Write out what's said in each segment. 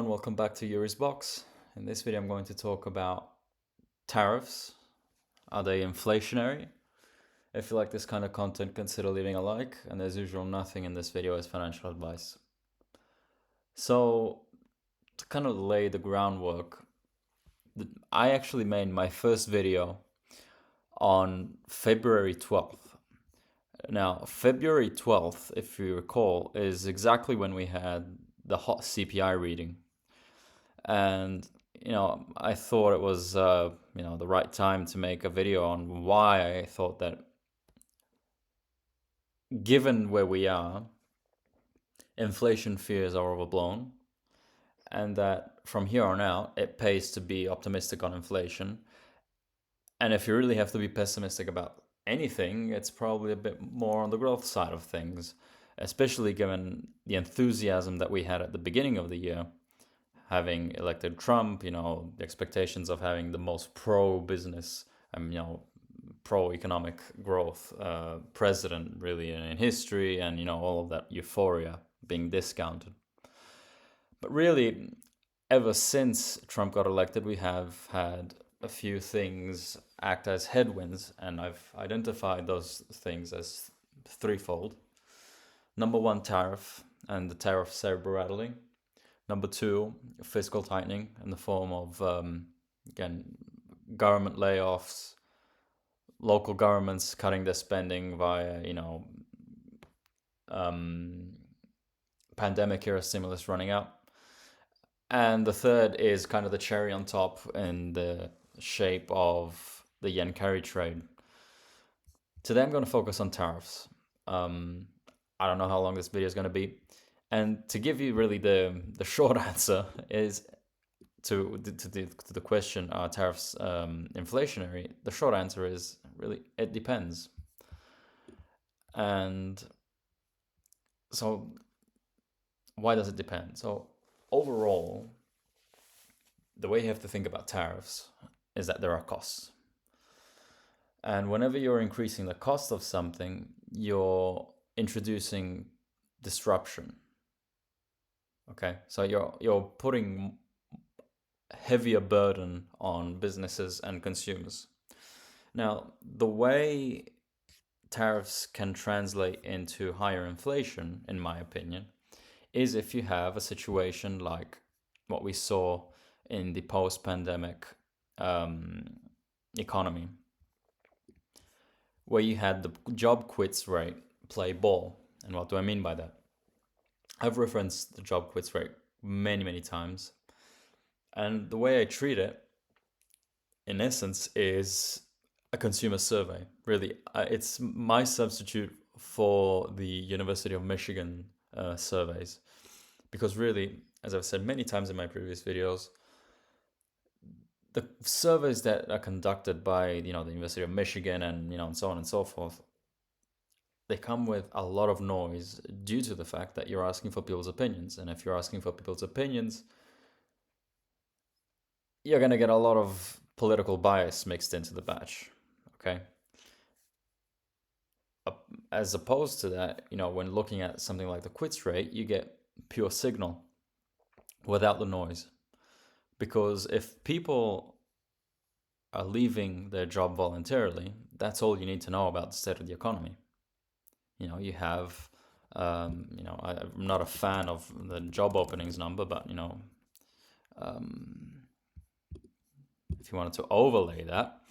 Welcome back to Yuri's Box. In this video, I'm going to talk about tariffs. Are they inflationary? If you like this kind of content, consider leaving a like. And as usual, nothing in this video is financial advice. So, to kind of lay the groundwork, I actually made my first video on February 12th. Now, February 12th, if you recall, is exactly when we had the hot CPI reading. And I thought it was the right time to make a video on why I thought that, given where we are, inflation fears are overblown, and that from here on out it pays to be optimistic on inflation. And if you really have to be pessimistic about anything, it's probably a bit more on the growth side of things, especially given the enthusiasm that we had at the beginning of the year, having elected Trump, the expectations of having the most pro-business, pro-economic growth president really in history, and, all of that euphoria being discounted. But really, ever since Trump got elected, we have had a few things act as headwinds, and I've identified those things as threefold. Number one, tariff, and the tariff saber rattling. Number two, fiscal tightening in the form of, again, government layoffs, local governments cutting their spending via, pandemic era stimulus running out. And the third is kind of the cherry on top in the shape of the yen carry trade. Today I'm going to focus on tariffs. I don't know how long this video is going to be. And to give you really the short answer is to the question, are tariffs inflationary? The short answer is really, it depends. And so why does it depend? So overall, the way you have to think about tariffs is that there are costs. And whenever you're increasing the cost of something, you're introducing disruption. Okay, so you're putting heavier burden on businesses and consumers. Now, the way tariffs can translate into higher inflation, in my opinion, is if you have a situation like what we saw in the post-pandemic economy, where you had the job quits rate play ball. And what do I mean by that? I've referenced the job quits rate many, many times. And the way I treat it, in essence, is a consumer survey. Really, it's my substitute for the University of Michigan surveys. Because really, as I've said many times in my previous videos, the surveys that are conducted by, the University of Michigan and so on and so forth, they come with a lot of noise due to the fact that you're asking for people's opinions. And if you're asking for people's opinions, you're going to get a lot of political bias mixed into the batch, okay? As opposed to that, when looking at something like the quits rate, you get pure signal without the noise. Because if people are leaving their job voluntarily, that's all you need to know about the state of the economy. You have, I'm not a fan of the job openings number, but, if you wanted to overlay that,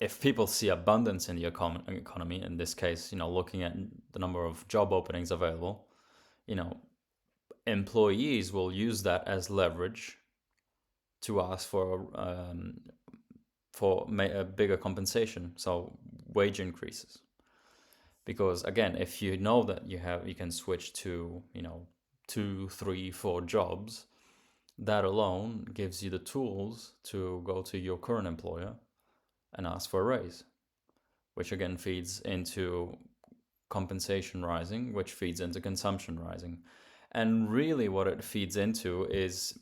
if people see abundance in the economy, in this case, looking at the number of job openings available, employees will use that as leverage to ask for a bigger compensation, so wage increases. Because again, if you know that you can switch to 2, 3, 4 jobs, that alone gives you the tools to go to your current employer and ask for a raise, which again feeds into compensation rising, which feeds into consumption rising. And really what it feeds into is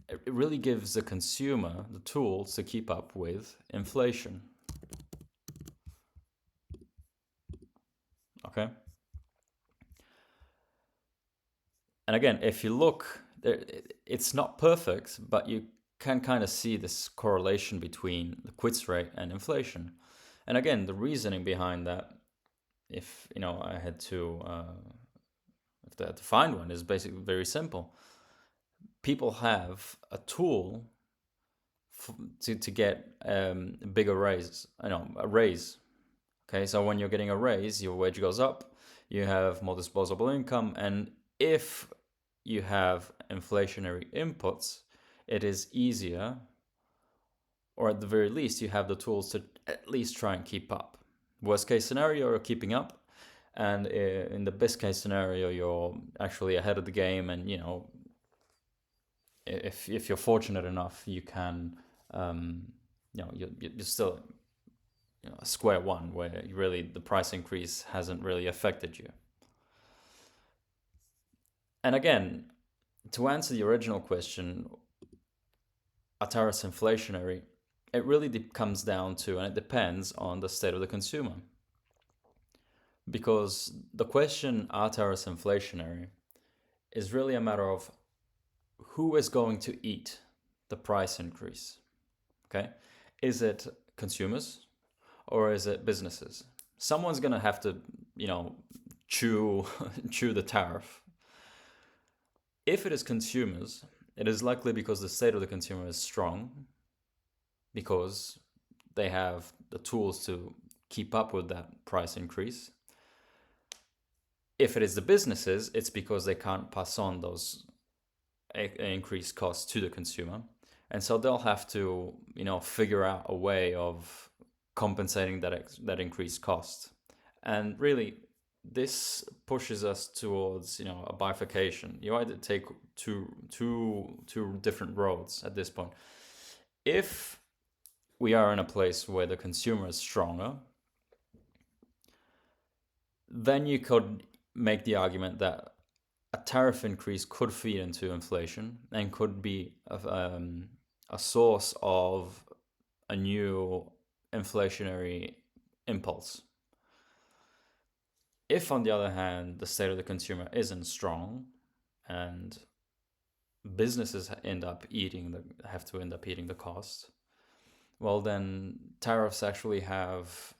it really gives the consumer the tools to keep up with inflation. Okay? And again, if you look it's not perfect, but you can kind of see this correlation between the quits rate and inflation. And again, the reasoning behind that, if I had to, if I had to find one, is basically very simple. People have a tool to get a bigger raise, a raise. Okay, so when you're getting a raise, your wage goes up, you have more disposable income, and if you have inflationary inputs, it is easier, or at the very least, you have the tools to at least try and keep up. Worst case scenario, you're keeping up, and in the best case scenario, you're actually ahead of the game, and if you're fortunate enough, you can, you're still square one, where really the price increase hasn't really affected you. And again, to answer the original question, are tariffs inflationary? It really comes down to, and it depends on the state of the consumer. Because the question, are tariffs inflationary, is really a matter of who is going to eat the price increase. Okay? Is it consumers or is it businesses? Someone's going to have to, chew chew the tariff. If it is consumers, it is likely because the state of the consumer is strong, because they have the tools to keep up with that price increase. If it is the businesses, it's because they can't pass on those increased costs to the consumer. And so they'll have to, figure out a way of compensating that increased cost. And really, this pushes us towards, a bifurcation. You either take two different roads at this point. If we are in a place where the consumer is stronger, then you could make the argument that a tariff increase could feed into inflation and could be a source of a new inflationary impulse. If, on the other hand, the state of the consumer isn't strong and businesses have to end up eating the cost, well, then tariffs actually have,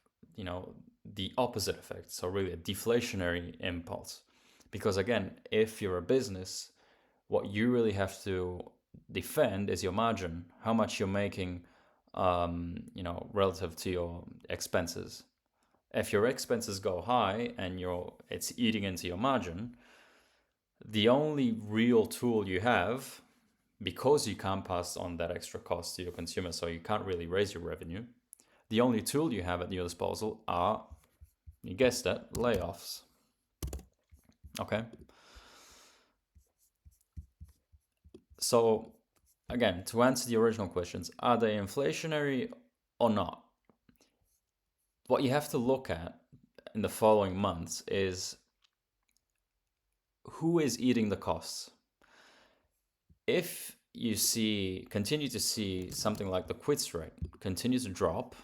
the opposite effect. So really a deflationary impulse. Because again, if you're a business, what you really have to defend is your margin, how much you're making, relative to your expenses. If your expenses go high and it's eating into your margin, the only real tool you have, because you can't pass on that extra cost to your consumer, so you can't really raise your revenue, the only tool you have at your disposal are, you guessed it, layoffs. Okay? So, again, to answer the original questions, are they inflationary or not? What you have to look at in the following months is who is eating the costs. If you continue to see something like the quits rate continue to drop,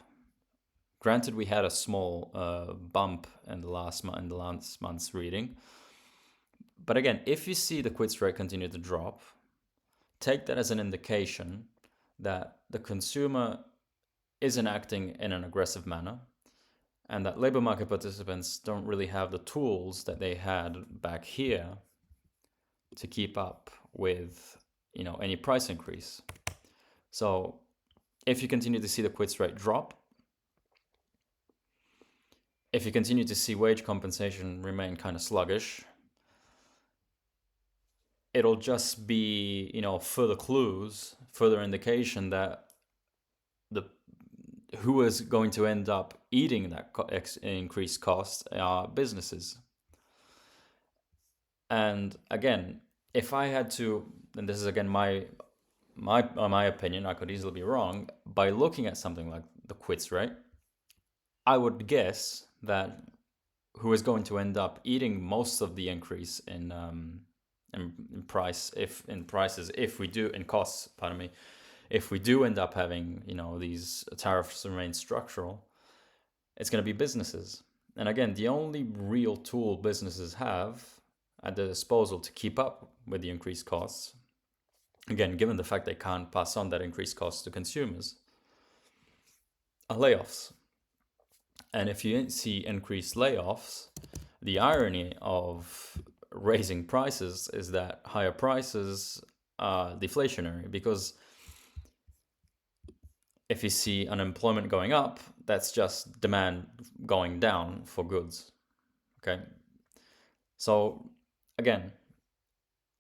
granted we had a small bump in the last month's reading, but again, if you see the quits rate continue to drop, take that as an indication that the consumer isn't acting in an aggressive manner, and that labor market participants don't really have the tools that they had back here to keep up with, any price increase. So if you continue to see the quits rate drop, if you continue to see wage compensation remain kind of sluggish, it'll just be, further clues, further indication that who is going to end up eating that increased cost are businesses. And again, if I had to, and this is again my opinion, I could easily be wrong, by looking at something like the quits rate, I would guess that who is going to end up eating most of the increase in prices, if we do, in costs, pardon me, if we do end up having, these tariffs remain structural, it's going to be businesses. And again, the only real tool businesses have at their disposal to keep up with the increased costs again, given the fact they can't pass on that increased cost to consumers, are layoffs. And if you see increased layoffs, the irony of raising prices is that higher prices are deflationary, because if you see unemployment going up, that's just demand going down for goods. Okay. So again,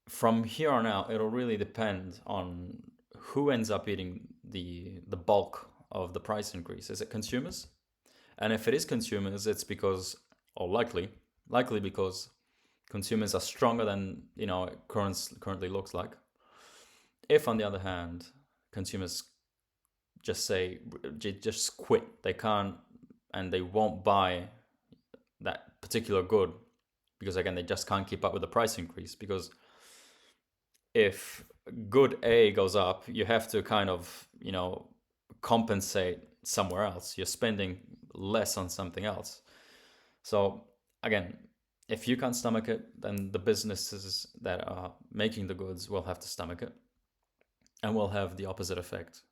from here on out, it'll really depend on who ends up eating the bulk of the price increase. Is it consumers? And if it is consumers, it's because, or likely because consumers are stronger than it currently looks like. If on the other hand, consumers just quit, they can't and they won't buy that particular good because again they just can't keep up with the price increase, because if good A goes up, you have to kind of compensate somewhere else. You're spending less on something else. So again, if you can't stomach it, then the businesses that are making the goods will have to stomach it, and will have the opposite effect.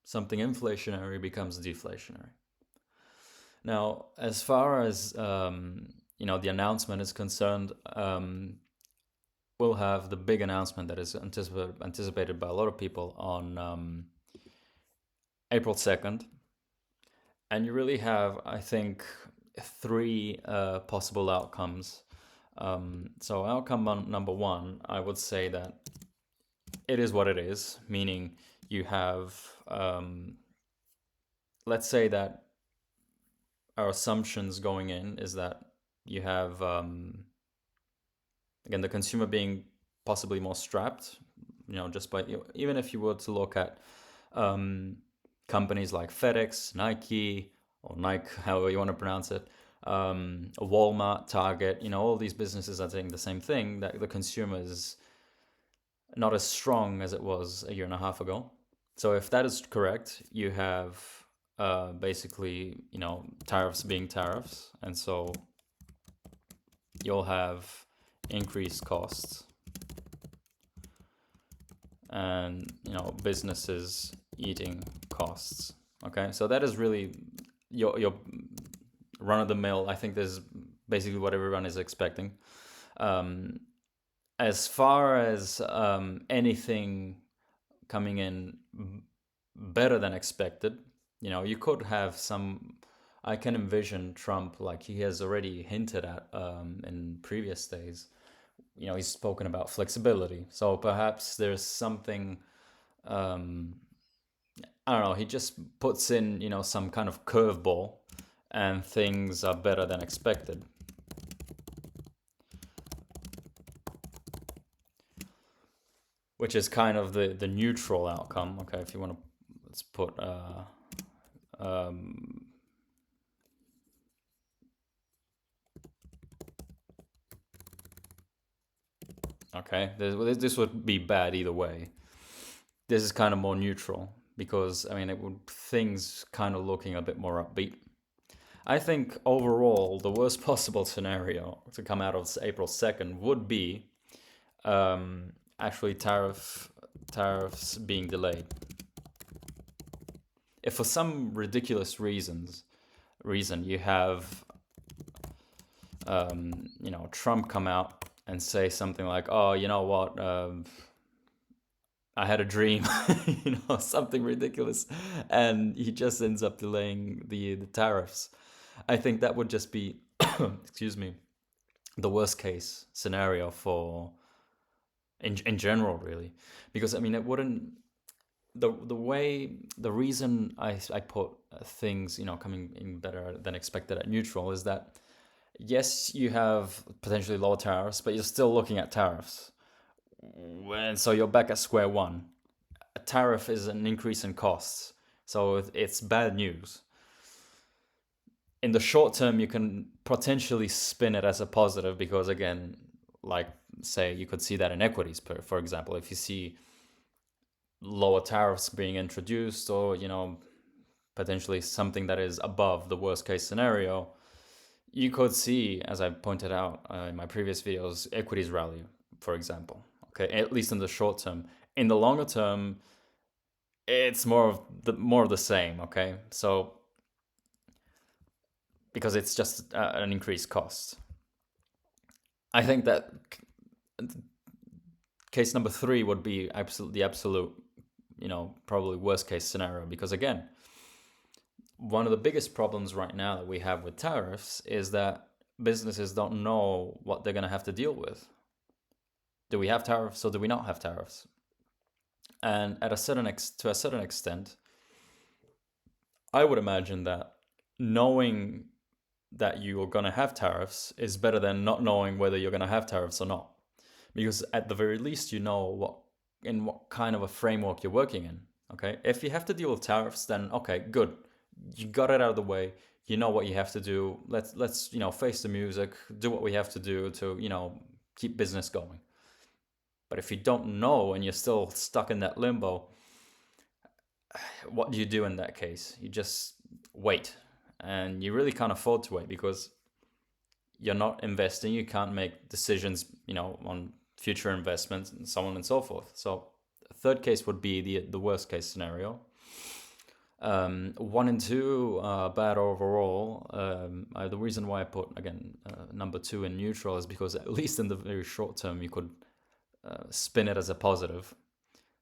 Something inflationary becomes deflationary. Now, as far as the announcement is concerned, we'll have the big announcement that is anticipated by a lot of people on April 2nd. And you really have, I think, three possible outcomes. So outcome number one, I would say that it is what it is, meaning you have, let's say that our assumptions going in is that you have, again, the consumer being possibly more strapped, just by, even if you were to look at companies like FedEx, Nike, or Nike, however you want to pronounce it, Walmart, Target, all these businesses are saying the same thing, that the consumer is not as strong as it was a year and a half ago. So if that is correct, you have basically, tariffs being tariffs. And so you'll have increased costs and, businesses eating costs. Okay, so that is really your run of the mill. I think this is basically what everyone is expecting. As far as anything coming in better than expected, you could have some. I can envision Trump, like he has already hinted at in previous days. He's spoken about flexibility. So perhaps there's something. I don't know. He just puts in, some kind of curveball, and things are better than expected. Which is kind of the neutral outcome. Okay, if you want to, let's put okay, this would be bad either way. This is kind of more neutral, because it would, things kind of looking a bit more upbeat. I think overall the worst possible scenario to come out of April 2nd would be actually tariffs being delayed. If for some ridiculous reason you have Trump come out and say something like, "Oh, you know what? I had a dream," something ridiculous, and he just ends up delaying the tariffs. I think that would just be, excuse me, the worst case scenario for in general, really, because it wouldn't, the reason I put things coming in better than expected at neutral is that yes, you have potentially lower tariffs, but you're still looking at tariffs, and so you're back at square one. A tariff is an increase in costs, so it's bad news. In the short term, you can potentially spin it as a positive, because again, like say you could see that in equities, for example, if you see lower tariffs being introduced, or potentially something that is above the worst case scenario, you could see, as I pointed out in my previous videos, equities rally, for example. Okay, at least in the short term. In the longer term, it's more of the same. Okay, so because it's just an increased cost. I think that case number three would be the absolute, probably worst case scenario, because again, one of the biggest problems right now that we have with tariffs is that businesses don't know what they're going to have to deal with. Do we have tariffs or do we not have tariffs? And to a certain extent, I would imagine that knowing that you're going to have tariffs is better than not knowing whether you're going to have tariffs or not. Because at the very least, you know what kind of a framework you're working in. Okay, if you have to deal with tariffs, then okay, good, you got it out of the way. You know what you have to do. Let's face the music, do what we have to do to keep business going. But if you don't know and you're still stuck in that limbo, what do you do in that case? You just wait, and you really can't afford to wait because you're not investing. You can't make decisions, on future investments and so on and so forth. So, the third case would be the worst case scenario. One and two bad overall. The reason why I put again number two in neutral is because at least in the very short term you could spin it as a positive.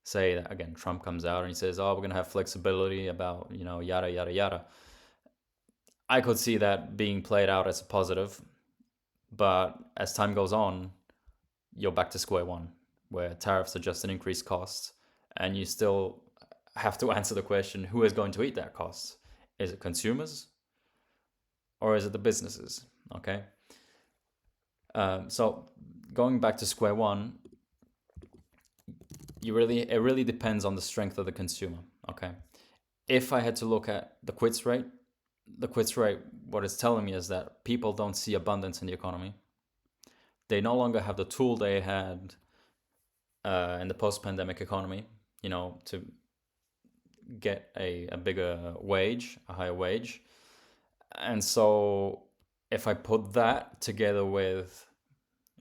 Say that again, Trump comes out and he says, "Oh, we're going to have flexibility about yada yada yada." I could see that being played out as a positive, but as time goes on, you're back to square one, where tariffs are just an increased cost, and you still have to answer the question: who is going to eat that cost? Is it consumers, or is it the businesses? Okay. So going back to square one, it really depends on the strength of the consumer. Okay. If I had to look at the quits rate, what it's telling me is that people don't see abundance in the economy. They no longer have the tool they had in the post-pandemic economy, to get a bigger wage, a higher wage. And so if I put that together with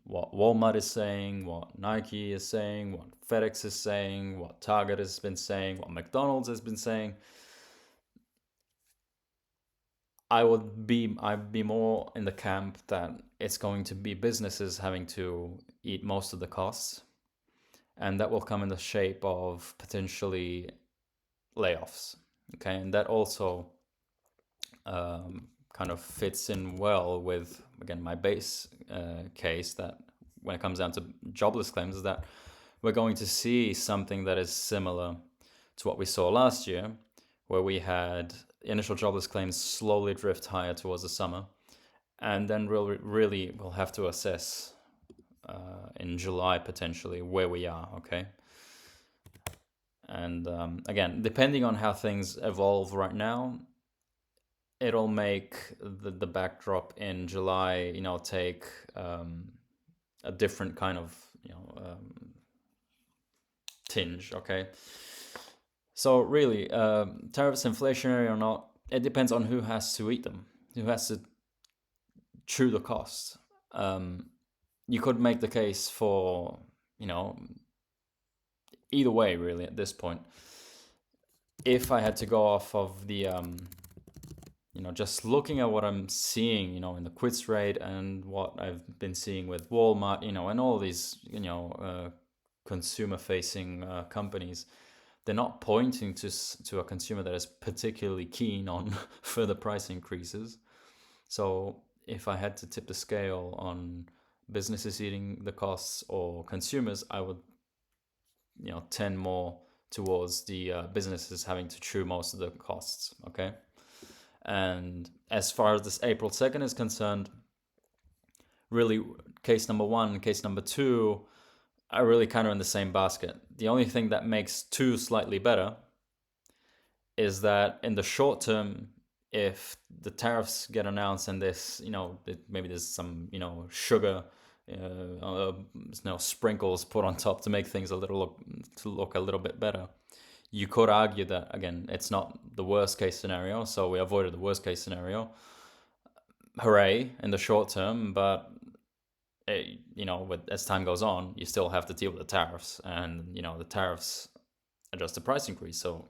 what Walmart is saying, what Nike is saying, what FedEx is saying, what Target has been saying, what McDonald's has been saying, I'd be more in the camp that it's going to be businesses having to eat most of the costs, and that will come in the shape of potentially layoffs. Okay, and that also kind of fits in well with again my base case that when it comes down to jobless claims is that we're going to see something that is similar to what we saw last year, where we had initial jobless claims slowly drift higher towards the summer, and then we'll have to assess in July potentially where we are. Okay, and again, depending on how things evolve right now, it'll make the backdrop in July, take a different kind of tinge. Okay. So really, tariffs inflationary or not, it depends on who has to eat them, who has to chew the cost. You could make the case for, either way, really, at this point. If I had to go off of the, just looking at what I'm seeing, in the quits rate and what I've been seeing with Walmart, and all these, consumer-facing companies, they're not pointing to a consumer that is particularly keen on further price increases. So if I had to tip the scale on businesses eating the costs or consumers, I would tend more towards the businesses having to chew most of the costs. Okay. And as far as this April 2nd is concerned, really case number one, case number two are really kind of in the same basket. The only thing that makes two slightly better is that in the short term, if the tariffs get announced and this, maybe there's some, sugar, sprinkles put on top to make things look a little bit better. You could argue that again, it's not the worst case scenario, so we avoided the worst case scenario. Hooray in the short term, but as time goes on, you still have to deal with the tariffs, and the tariffs adjust the price increase. So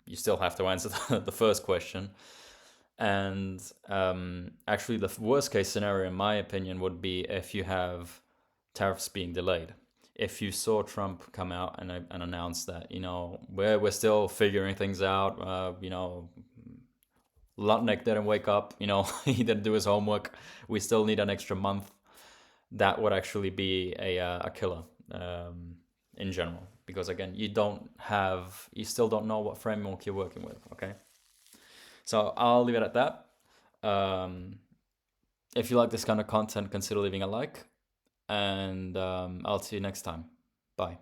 you still have to answer the first question. And actually, the worst case scenario, in my opinion, would be if you have tariffs being delayed. If you saw Trump come out and announce that, we're still figuring things out, Lutnick didn't wake up, he didn't do his homework, we still need an extra month, that would actually be a killer in general. Because again, you still don't know what framework you're working with, okay? So I'll leave it at that. If you like this kind of content, consider leaving a like, and I'll see you next time. Bye.